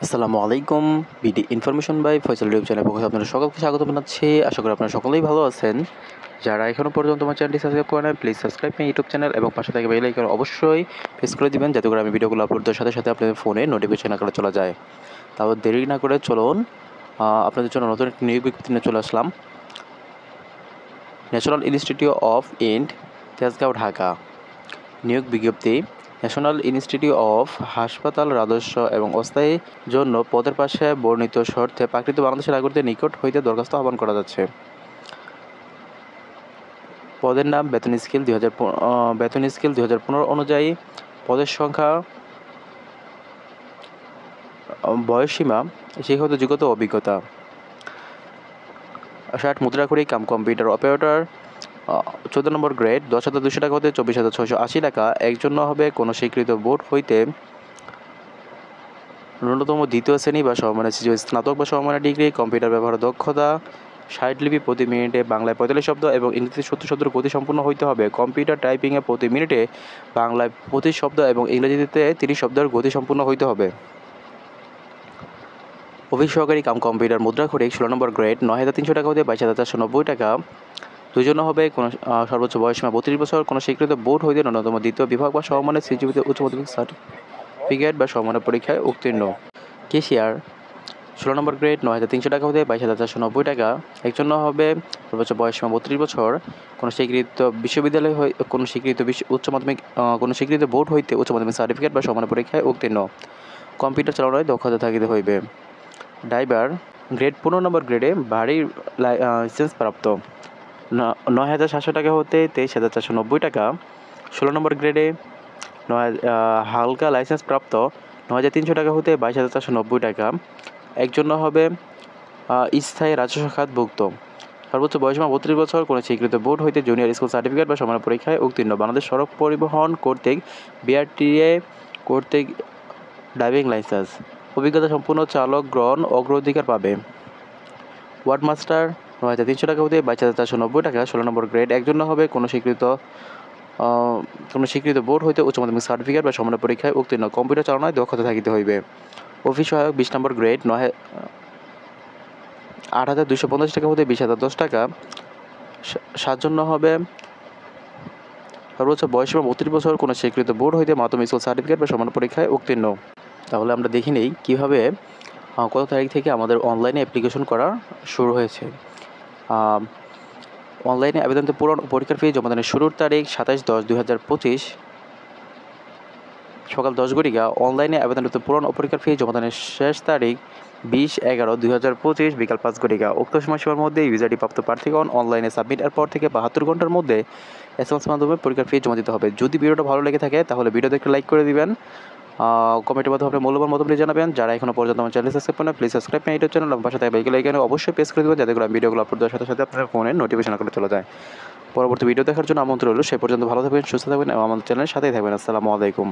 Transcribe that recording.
আসসালামু আলাইকুম। BD information by Faisal YouTube চ্যানেলে পক্ষ থেকে আপনাদের সকলকে স্বাগত জানাচ্ছি। আশা করি আপনারা সকলেই ভালো আছেন। যারা এখনও পর্যন্ত আমার চ্যানেলটি সাবস্ক্রাইব করে নাই, please subscribe my YouTube channel এবং পাশে থাকা বেল আইকন অবশ্যই প্রেস করে দিবেন, যাতে করে আমি ভিডিওগুলো আপলোড দেওয়ার সাথে সাথে আপনাদের ফোনে নোটিফিকেশন আকারে চলে যায়। তারপর দেরি না করে চলুন আপনাদের জন্য নতুন একটি নিয়োগ বিজ্ঞপ্তি নিয়ে চলে আসলাম। National institute of and Tejgaon, Dhaka. নিয়োগ বিজ্ঞপ্তি: ন্যাশনাল ইনস্টিটিউট অফ হাসপাতাল রাজস্ব এবং অস্থায়ী জন্য পদের পাশে বর্ণিত শর্তে প্রাকৃত বাংলাদেশের নাগরিকদের নিকট হইতে দরখাস্ত আহ্বান করা যাচ্ছে। পদের নাম বেতন স্কেল 2015 অনুযায়ী। পদের সংখ্যা, বয়সসীমা, শিক্ষাগত যোগ্যতা, অভিজ্ঞতা। 60 মুদ্রাক্ষরিক কাম কম্পিউটার অপারেটর, 14 নম্বর গ্রেড, 10,200 টাকা হতে 24,680 টাকা। একজন হবে কোনো স্বীকৃত বোর্ড হইতে ন্যূনতম দ্বিতীয় শ্রেণী বা সমমানের স্নাতক বা সমমানের ডিগ্রি। কম্পিউটার ব্যবহার দক্ষতা 60 লিপি প্রতি মিনিটে, বাংলায় 45 শব্দ এবং ইংরেজিতে 70 শব্দের গতি সম্পূর্ণ হইতে হবে। কম্পিউটার টাইপিংয়ে প্রতি মিনিটে বাংলায় 25 শব্দ এবং ইংরেজিতে 30 শব্দের গতি সম্পূর্ণ হইতে হবে। অফিস সহকারী কাম কম্পিউটার মুদ্রাক্ষরিক 16 নম্বর গ্রেড, 9,300 টাকা হতে 22,490 টাকা। দুজন হবে কোনো সর্বোচ্চ বয়সসীমা 32 বছর, কোনো স্বীকৃত বোর্ড হইতে ন্যূনতম দ্বিতীয় বিভাগ বা সমমানের সিজিপিতে উচ্চ মাধ্যমিক সার্টিফিকেট বা সমমানের পরীক্ষায় উত্তীর্ণ। কেশিয়ার 16 নম্বর গ্রেড, 9,300 টাকা হতে 22,490 টাকা। একজন হবে সর্বোচ্চ বয়সসীমা 32 বছর, কোনো স্বীকৃত বিশ্ববিদ্যালয় কোনো স্বীকৃত উচ্চ মাধ্যমিক কোনো স্বীকৃত বোর্ড হইতে উচ্চ মাধ্যমিক সার্টিফিকেট বা সমান পরীক্ষায় উত্তীর্ণ। কম্পিউটার চালানোয় দক্ষতা থাকিতে হইবে। ড্রাইভার গ্রেড 15 নম্বর গ্রেডে ভারী লাইসেন্স প্রাপ্ত, 9,700 টাকা হতে 23,490 টাকা। 16 নম্বর গ্রেডে হালকা লাইসেন্স প্রাপ্ত, 9,300 টাকা হতে 22,490 টাকা। একজন হবে স্থায়ী রাজস্ব খাতভুক্ত, সর্বোচ্চ বয়সসীমা 32 বছর, কোনো স্বীকৃত বোর্ড হইতে জুনিয়র স্কুল সার্টিফিকেট বা সমান পরীক্ষায় উত্তীর্ণ। বাংলাদেশ সড়ক পরিবহন কর্তৃক বিআরটিএ কর্তৃক ড্রাইভিং লাইসেন্স। অভিজ্ঞতা সম্পূর্ণ চালক গ্রহণ অগ্রাধিকার পাবে। ওয়ার্ড মাস্টার 9,300 টাকা হতে 22,490 টাকা। 16 নম্বর গ্রেড, একজন হবে কোনো স্বীকৃত বোর্ড হইতে উচ্চ মাধ্যমিক সার্টিফিকেট বা সমান পরীক্ষায় উত্তীর্ণ। কম্পিউটার চালানোয় দক্ষতা থাকিতে হইবে। অফিস সহায়ক 20 নম্বর গ্রেড, 8,250 টাকা হতে 20,010 টাকা। 7 জন হবে সর্বোচ্চ বয়সসীমা 32 বছর, কোনো স্বীকৃত বোর্ড হইতে মাধ্যমিক স্কুল সার্টিফিকেট বা সমান পরীক্ষায় উত্তীর্ণ। তাহলে আমরা দেখে নেই কীভাবে কত তারিখ থেকে আমাদের অনলাইনে অ্যাপ্লিকেশন করা শুরু হয়েছে। অনলাইনে আবেদনতে পূরণ পরীক্ষার ফি জমাদানের শুরুর তারিখ 27/10/2025 সকাল 10 ঘটিকা। অনলাইনে আবেদনপত্র পূরণ ও পরীক্ষার ফি জমাদানের শেষ তারিখ 20/11/2025 বিকাল 5 ঘটিকা। উক্ত সময়সীমার মধ্যে ইউজারটি প্রাপ্ত প্রার্থীগণ অনলাইনে সাবমিট এর পর থেকে 72 ঘন্টার মধ্যে এসএমএস মাধ্যমে পরীক্ষার ফি জমা দিতে হবে। যদি ভিডিওটা ভালো লেগে থাকে তাহলে ভিডিওতে একটা লাইক করে দিবেন, কমেন্টের মাধ্যমে আপনার মূল্যবান মতামত জানাবেন। যারা এখনও পর্যন্ত আমার চ্যানেল সাবস্ক্রাইব করেন, please subscribe my YouTube channel এবং পাশে থাকা বেল আইকনে অবশ্যই প্রেস করে দেবেন, যাতে করে আমি ভিডিওগুলো আপলোড দেওয়ার সাথে সাথে আপনার ফোনে নোটিফিকেশন আকারে চলে যায়। পরবর্তী ভিডিও দেখার জন্য আমন্ত্রণ রইল। সে পর্যন্ত ভালো থাকবেন, সুস্থ থাকবেন এবং আমাদের চ্যানেলের সাথেই থাকবেন। আসসালামু আলাইকুম।